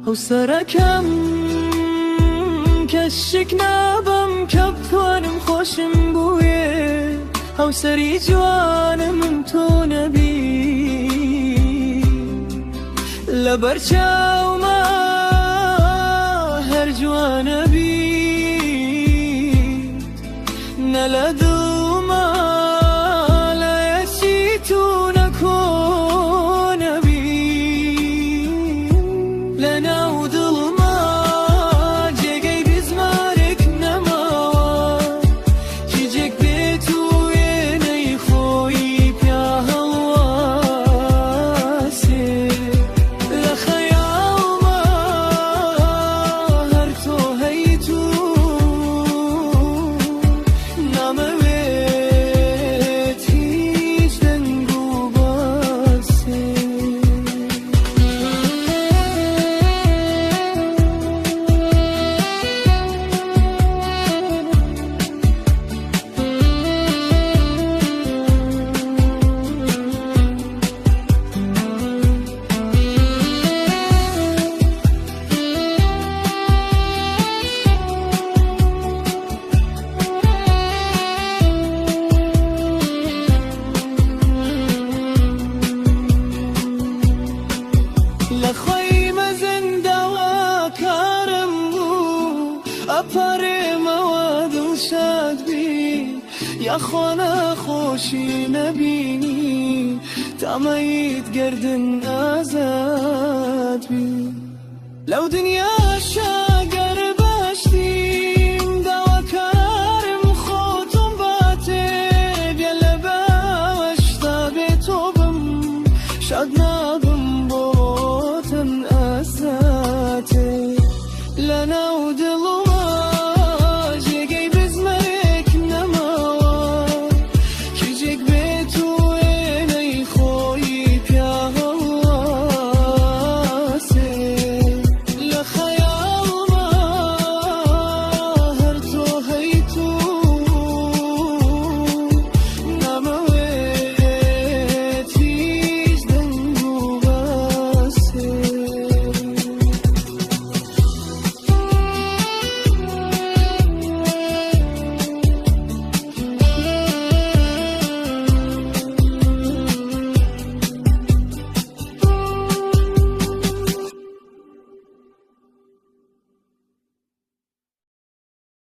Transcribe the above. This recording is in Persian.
ئەو سەرەکەم کەشێک نابم کە بتوانم خۆشم بووێ ئەو سەری جوانم تۆ نەبی لەبەر چاومە هەر جوانە بیت نە لە دڵمە لایەکی تو نەکۆنە بی لە ناو دڵمە جێگەی بزمارێک نەماوە کیجێک بێت و وێنەی خۆی پیا هەڵواسێ لە خەیاڵمە هەر تۆ هەیت و نامەوێت هیچ دەنگ و باسێ لە خۆی مەزەنداوە کارم بوو ئەپارێمەوە دڵشاد بی یاخۆ نەخۆشی نەبینی تامەیت گردن ئازاد بی لەو دنیاشە گەر باشتیم داواکارم خۆتم باتێ بێ لە باوەشتا بێتۆ بم شاد نابم بۆ تەن ئازاتێ لە ناو